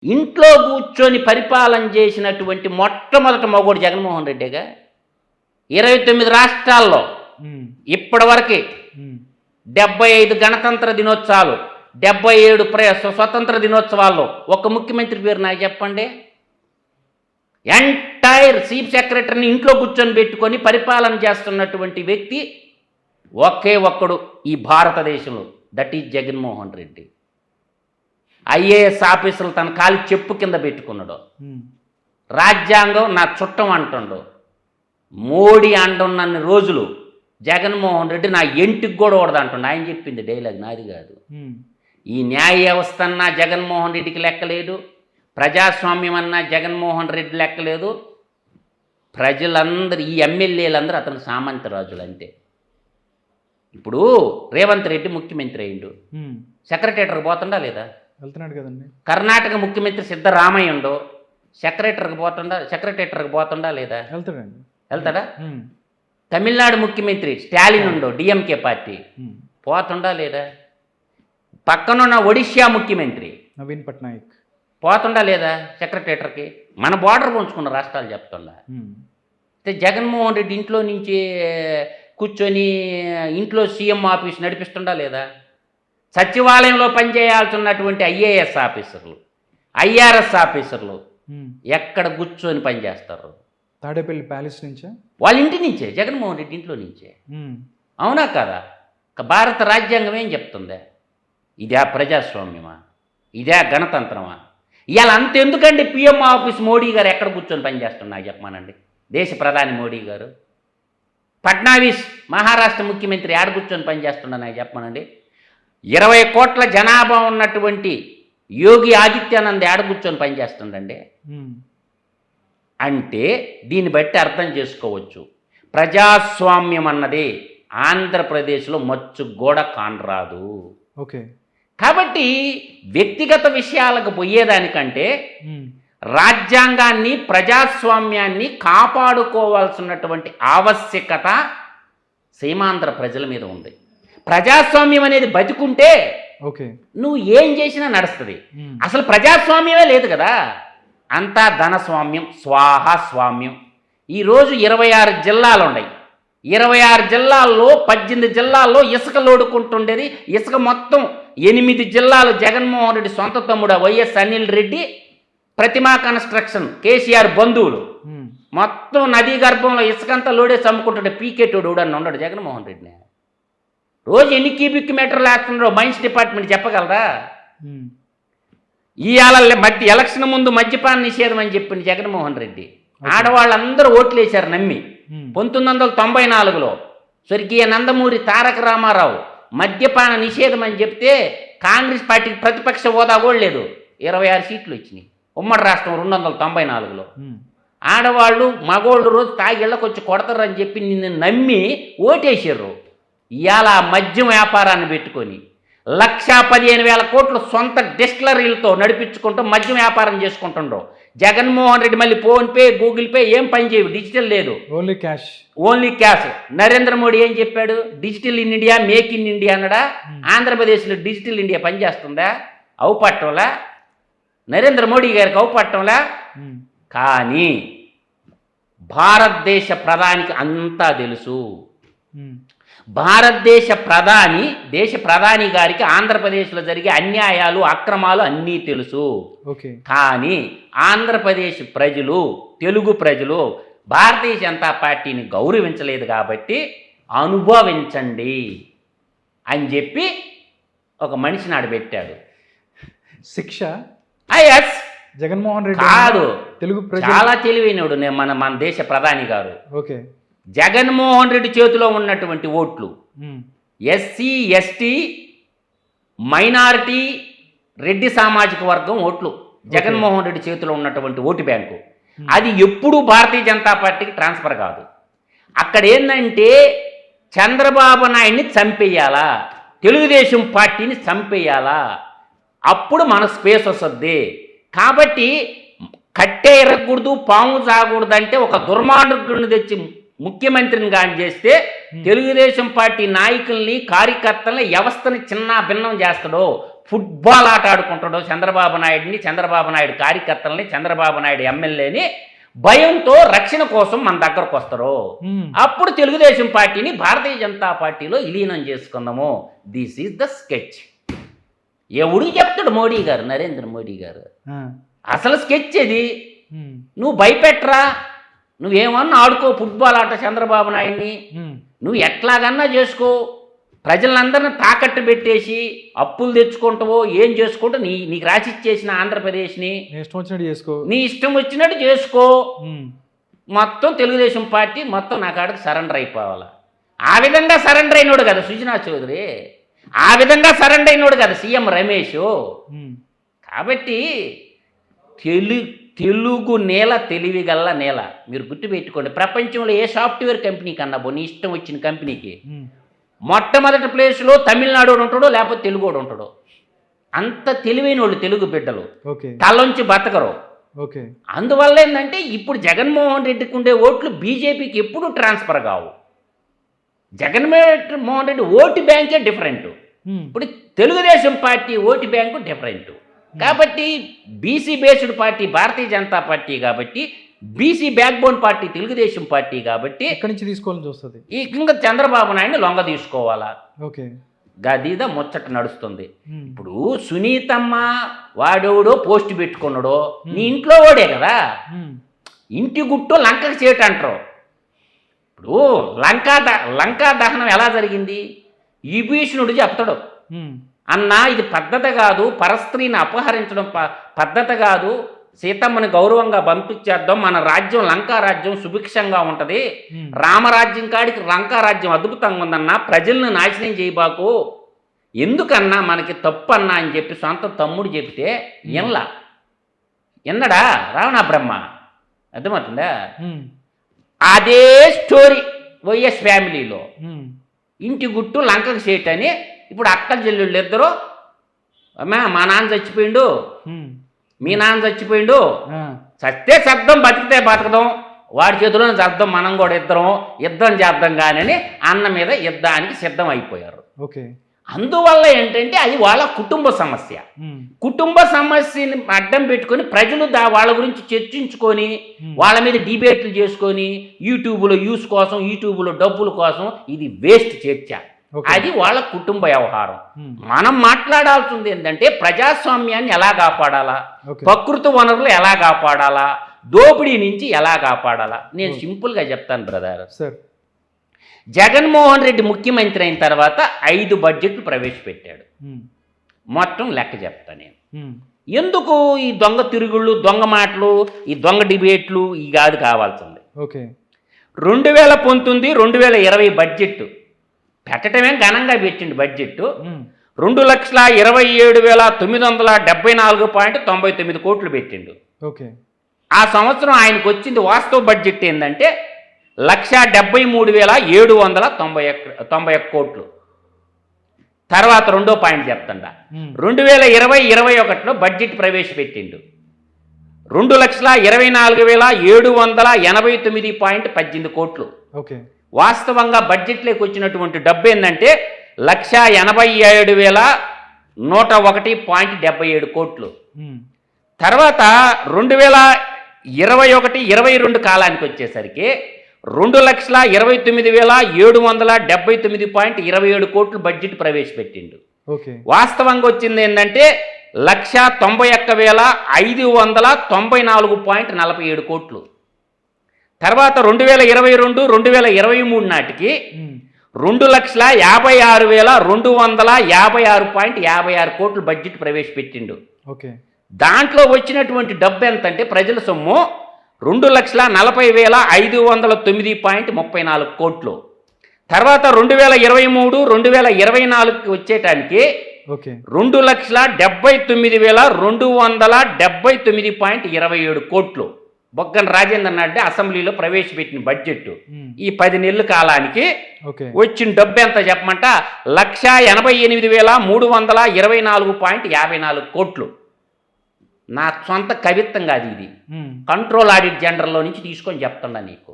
ఇంట్లో కూర్చొని పరిపాలన చేసినటువంటి మొట్టమొదటి మగోడు జగన్మోహన్ రెడ్డిగా 29 రాష్ట్రాల్లో ఇప్పటివరకు 75 గణతంత్ర దినోత్సవాలు 77 స్వతంత్ర దినోత్సవాల్లో ఒక ముఖ్యమంత్రి పేరు నాకు చెప్పండి. ఎంటైర్ చీఫ్ సెక్రటరీని ఇంట్లో కూర్చొని పెట్టుకొని పరిపాలన చేస్తున్నటువంటి వ్యక్తి ఒకే ఒక్కడు ఈ భారతదేశంలో, that is Jaganmohan Reddy. IAS ఆఫీసర్లు తన కాలి చెప్పు కింద పెట్టుకున్నాడు. రాజ్యాంగం నా చుట్టం అంటుండు. మోడీ అంటున్నన్ని రోజులు జగన్మోహన్ రెడ్డి నా ఎంటికి కూడా ఓడదంటుండు. ఆయన చెప్పింది డైలాగ్, నాది కాదు. ఈ న్యాయ వ్యవస్థ అన్నా జగన్మోహన్ రెడ్డికి లెక్కలేదు, ప్రజాస్వామ్యం అన్నా జగన్మోహన్ రెడ్డి లెక్కలేదు. ప్రజలందరూ, ఈ ఎమ్మెల్యేలందరూ అతనికి సామంతరాజులు అంతే. ఇప్పుడు రేవంత్ రెడ్డి ముఖ్యమంత్రి అయిండు, సెక్రటరీకి పోతుండా లేదా? వెళ్తున్నాడు కదండి. కర్ణాటక ముఖ్యమంత్రి సిద్ధరామయ్య ఉండు, సెక్రటరీకి పోతుండా లేదా? వెళ్తాడా? తమిళనాడు ముఖ్యమంత్రి స్టాలిన్ ఉండు, డిఎంకే పార్టీ, పోతుండా లేదా? పక్కనున్న ఒడిశా ముఖ్యమంత్రి నవీన్ పట్నాయక్ పోతుండా లేదా సెక్రటరీకి? మన బోర్డర్ పంచుకున్న రాష్ట్రాలు చెప్తుండా. అయితే జగన్మోహన్ రెడ్డి ఇంట్లో నుంచి కూర్చొని ఇంట్లో సీఎం ఆఫీస్ నడిపిస్తుండా లేదా? సచివాలయంలో పనిచేయాల్సినటువంటి ఐఏఎస్ ఆఫీసర్లు, ఐఆర్ఎస్ ఆఫీసర్లు ఎక్కడ కూర్చొని పనిచేస్తారు? తాడేపల్లి ప్యాలెస్ నుంచే, వాళ్ళ ఇంటి నుంచే, జగన్మోహన్ రెడ్డి ఇంట్లో నుంచే. అవునా కదా? భారత రాజ్యాంగం ఏం చెప్తుందే? ఇదే ప్రజాస్వామ్యమా? ఇదే గణతంత్రమా? ఇవాళ అంతెందుకండి పిఎం ఆఫీస్ మోడీ గారు ఎక్కడ కూర్చొని పనిచేస్తున్నా చెప్పమానండి. దేశ ప్రధాని మోడీ గారు, ఫడ్నవీస్ మహారాష్ట్ర ముఖ్యమంత్రి ఆడ కూర్చొని పనిచేస్తున్నా నాకు చెప్పమానండి. 20 కోట్ల జనాభా ఉన్నటువంటి యోగి ఆదిత్యానంద్ ఆడ కూర్చొని పనిచేస్తుండండి. అంటే దీన్ని బట్టి అర్థం చేసుకోవచ్చు, ప్రజాస్వామ్యం అన్నది ఆంధ్రప్రదేశ్లో మచ్చు గోడ కానరాదు. ఓకే. కాబట్టి వ్యక్తిగత విషయాలకు పోయేదానికంటే రాజ్యాంగాన్ని, ప్రజాస్వామ్యాన్ని కాపాడుకోవాల్సినటువంటి ఆవశ్యకత సీమాంధ్ర ప్రజల మీద ఉంది. ప్రజాస్వామ్యం అనేది బతికుంటే నువ్వు ఏం చేసినా నడుస్తుంది. అసలు ప్రజాస్వామ్యమే లేదు కదా, అంతా ధనస్వామ్యం, స్వాహస్వామ్యం. ఈరోజు 26 జిల్లాలు ఉన్నాయి. 26 జిల్లాల్లో 18 జిల్లాల్లో ఇసుక లోడుకుంటుండేది. ఇసుక మొత్తం 8 జిల్లాలు జగన్మోహన్ రెడ్డి సొంత తమ్ముడు వైఎస్ అనిల్ రెడ్డి, ప్రతిమా కన్స్ట్రక్షన్ కేసీఆర్ బంధువులు మొత్తం నదీ గర్భంలో ఇసుకంతా లోడేసి అమ్ముకుంటుండే పీకేటోడు అని ఉన్నాడు జగన్మోహన్ రెడ్డిని. రోజు ఎన్ని క్యూబిక్ మీటర్లు వేస్తున్నారో మైన్స్ డిపార్ట్మెంట్ చెప్పగలరా? ఇవాళ ఎలక్షన్ ముందు మద్యపాన నిషేధం అని చెప్పింది జగన్మోహన్ రెడ్డి. ఆడవాళ్ళందరూ ఓట్లేశారు నమ్మి. 1994లో స్వర్గీయ నందమూరి తారక రామారావు మద్యపాన నిషేధం అని చెప్తే కాంగ్రెస్ పార్టీకి ప్రతిపక్ష హోదా కూడా లేదు. 26 సీట్లు వచ్చినాయి ఉమ్మడి రాష్ట్రం 294లో. ఆడవాళ్ళు మగోళ్ళు రోజు తాగి ఇళ్ళకొచ్చి కొడతారని చెప్పి నిన్ను నమ్మి ఓటేసారు. ఇవాళ మద్యం వ్యాపారాన్ని పెట్టుకొని 1,15,000 కోట్లు సొంత డిస్టిలరీలతో నడిపించుకుంటూ మద్యం వ్యాపారం చేసుకుంటుండ్రు. జగన్మోహన్ రెడ్డి మళ్ళీ ఫోన్పే, గూగుల్ పే ఏం పని చేయవు, డిజిటల్ లేదు, ఓన్లీ క్యాష్. నరేంద్ర మోడీ ఏం చెప్పాడు? Digital in India, make in India అన్నాడా? ఆంధ్రప్రదేశ్లో డిజిటల్ ఇండియా పనిచేస్తుందా? అవుపట్టంలా నరేంద్ర మోడీ గారికి, అవుపట్టంలా. కానీ భారతదేశ ప్రధానికి అంతా తెలుసు. భారతదేశ ప్రధాని గారికి ఆంధ్రప్రదేశ్లో జరిగే అన్యాయాలు, అక్రమాలు అన్నీ తెలుసు. కానీ ఆంధ్రప్రదేశ్ ప్రజలు, తెలుగు ప్రజలు భారతీయ జనతా పార్టీని గౌరవించలేదు కాబట్టి అనుభవించండి అని చెప్పి ఒక మనిషిని ఆడబెట్టాడు. శిక్ష ఎస్ జగన్మోహన్ రెడ్డి కాదు, తెలుగు చాలా తెలివైనడు మన దేశ ప్రధాని గారు. ఓకే. జగన్మోహన్ రెడ్డి చేతిలో ఉన్నటువంటి ఓట్లు ఎస్సీ, ఎస్టీ, మైనారిటీ, రెడ్డి సామాజిక వర్గం ఓట్లు జగన్మోహన్ రెడ్డి చేతిలో ఉన్నటువంటి ఓటు బ్యాంకు. అది ఎప్పుడూ భారతీయ జనతా పార్టీకి ట్రాన్స్ఫర్ కాదు. అక్కడ ఏంటంటే చంద్రబాబు నాయుడిని చంపేయాలా, తెలుగుదేశం పార్టీని చంపేయాలా, అప్పుడు మన స్పేస్ వస్తుంది. కాబట్టి కట్టే ఎరగకూడదు, పాము సాగకూడదు అంటే ఒక దుర్మార్గుడిని తెచ్చి ముఖ్యమంత్రిని కానీ చేస్తే తెలుగుదేశం పార్టీ నాయకుల్ని, కార్యకర్తల్ని, వ్యవస్థని చిన్న భిన్నం చేస్తాడో, ఫుట్బాల్ ఆట ఆడుకుంటాడో చంద్రబాబు నాయుడిని, చంద్రబాబు నాయుడు కార్యకర్తల్ని, చంద్రబాబు నాయుడు ఎమ్మెల్యేని భయంతో రక్షణ కోసం మన దగ్గరకు వస్తారు. అప్పుడు తెలుగుదేశం పార్టీని భారతీయ జనతా పార్టీలో విలీనం చేసుకుందాము. This is the sketch. ఎవడు చెప్తాడు? మోడీ గారు, నరేంద్ర మోడీ గారు. అసలు స్కెచ్ ఇది. నువ్వు భయపెట్టరా, నువ్వేమన్నా ఆడుకో ఫుట్బాల్ ఆట చంద్రబాబు నాయుడిని, నువ్వు ఎట్లాగన్నా చేసుకో, ప్రజలందరినీ తాకట్టు పెట్టేసి అప్పులు తెచ్చుకుంటావో ఏం చేసుకుంటూ నీకు రాసిచ్చేసిన ఆంధ్రప్రదేశ్ని నీ ఇష్టం వచ్చినట్టు చేసుకో. మొత్తం తెలుగుదేశం పార్టీ మొత్తం నా కాడికి సరెండర్ అయిపోవాలి. ఆ విధంగా సరెండర్ అయినోడు కదా సుజనా చౌదరి, ఆ విధంగా సరెండర్ అయినోడు కదా సీఎం రమేష్. కాబట్టి తెలుగు నేల తెలివిగల్ల నేల. మీరు గుర్తుపెట్టుకోండి, ప్రపంచంలో ఏ సాఫ్ట్వేర్ కంపెనీ కన్నా నీ ఇష్టం వచ్చిన కంపెనీకి మొట్టమొదటి ప్లేస్లో తమిళనాడు ఉంటాడో లేకపోతే తెలుగోడు ఉంటాడో. అంత తెలివైన వాళ్ళు తెలుగు బిడ్డలు, తలొంచి బతకరు. అందువల్ల ఏంటంటే ఇప్పుడు జగన్మోహన్ రెడ్డికి ఉండే ఓట్లు బీజేపీకి ఎప్పుడు ట్రాన్స్ఫర్ కావు. జగన్మోహన్ రెడ్డి ఓటు బ్యాంకే డిఫరెంట్, ఇప్పుడు Telugu Desam party vote bank different. కాబట్టి BC based party Bharatiya Janata party, కాబట్టి BC back bone party Telugu Desam party, కాబట్టి ఇక్కడి నుంచి తీసుకోవాలని చూస్తుంది. ఈ ఇంకా చంద్రబాబు నాయుడిని లొంగ తీసుకోవాలా. గదీద ముచ్చట నడుస్తుంది. ఇప్పుడు సునీతమ్మ వాడెవడో పోస్ట్ పెట్టుకున్నాడో నీ ఇంట్లో వాడే కదా. ఇంటి గుట్టు లంకకి చేటు అంటారు. ఇప్పుడు లంకా దహనం ఎలా జరిగింది? విభీషణుడు చెప్తాడు, అన్నా ఇది పద్ధతి కాదు, పరస్త్రీని అపహరించడం పద్ధతి కాదు, సీతమ్మని గౌరవంగా పంపించేద్దాం, మన రాజ్యం లంకా రాజ్యం సుభిక్షంగా ఉంటది, రామరాజ్యం కాడికి లంకా రాజ్యం అద్భుతంగా ఉందన్నా, ప్రజలను నాశనం చేయబాకు, ఎందుకన్నా మనకి తప్పు అన్నా అని చెప్పి సొంత తమ్ముడు చెప్తే ఎన్నడా రావణ బ్రహ్మ. అర్థమవుతుందా? అదే స్టోరీ వైఎస్ ఫ్యామిలీలో ఇంటి గుట్టు లంకకు చేయటని. ఇప్పుడు అక్క చెల్లెళ్ళు ఇద్దరు, అమ్మా మా నాన్న చచ్చిపోయిండు, మీ నాన్న చచ్చిపోయిండు, చస్తే చద్దాం, బతికితే బతకదాం, వాడి చేతిలోనే చద్దాం, మనం కూడా యుద్ధం చేద్దాం కానీ అన్న మీద యుద్ధానికి సిద్ధం అయిపోయారు. అందువల్ల ఏంటంటే అది వాళ్ళ కుటుంబ సమస్య. కుటుంబ సమస్యని అడ్డం పెట్టుకొని ప్రజలు వాళ్ళ గురించి చర్చించుకొని వాళ్ళ మీద డిబేట్లు చేసుకొని యూట్యూబ్లో యూస్ కోసం, యూట్యూబ్లో డబ్బుల కోసం, ఇది వేస్ట్ చర్చ. అది వాళ్ళ కుటుంబ వ్యవహారం. మనం మాట్లాడాల్సింది ఏంటంటే ప్రజాస్వామ్యాన్ని ఎలా కాపాడాలా, ప్రకృతి వనరులు ఎలా కాపాడాలా, దోపిడీ నుంచి ఎలా కాపాడాలా. నేను సింపుల్గా చెప్తాను బ్రదర్. జగన్మోహన్ రెడ్డి ముఖ్యమంత్రి అయిన తర్వాత 5 బడ్జెట్లు ప్రవేశపెట్టాడు. మొత్తం లెక్క చెప్తా నేను. ఎందుకు ఈ దొంగ తిరుగుళ్ళు, దొంగ మాటలు, ఈ దొంగ డిబేట్లు ఈ కాదు కావాల్సింది. 2019, 2020 బడ్జెట్ పెట్టడమే ఘనంగా పెట్టిండు. బడ్జెట్ 2,27,974.99 కోట్లు పెట్టిండు. ఆ సంవత్సరం ఆయనకు వచ్చింది వాస్తవ బడ్జెట్ ఏంటంటే 1,73,791 కోట్లు. తర్వాత రెండో పాయింట్ చెప్తాండా, 2020-21లో బడ్జెట్ ప్రవేశపెట్టిండు 2,24,789.18 కోట్లు. వాస్తవంగా బడ్జెట్లోకి వచ్చినటువంటి డబ్బు ఏంటంటే 1,87,101.77 కోట్లు. తర్వాత 2021-22 కాలానికి వచ్చేసరికి 2,29,779.27 కోట్లు బడ్జెట్ ప్రవేశపెట్టిండు. వాస్తవంగా వచ్చింది ఏంటంటే 191,594.47 కోట్లు. తర్వాత 2022-2023 నాటికి 2,56,256.56 కోట్లు బడ్జెట్ ప్రవేశపెట్టిండు. దాంట్లో వచ్చినటువంటి డబ్బు ఎంత అంటే ప్రజల సొమ్ము 2,40,509.34 కోట్లు. తర్వాత 2023-2024కి వచ్చేటానికి 2,79,279.27 కోట్లు బొగ్గన రాజేంద్ర నాయుడు అసెంబ్లీలో ప్రవేశపెట్టిన బడ్జెట్. ఈ 10 నెలల కాలానికి వచ్చిన డబ్బు ఎంత చెప్పమంట 1,88,324.54 కోట్లు. నా సొంత కవిత్వం కాదు ఇది, కంట్రోల్ ఆడిట్ జనరల్లో నుంచి తీసుకొని చెప్తున్నా నీకు.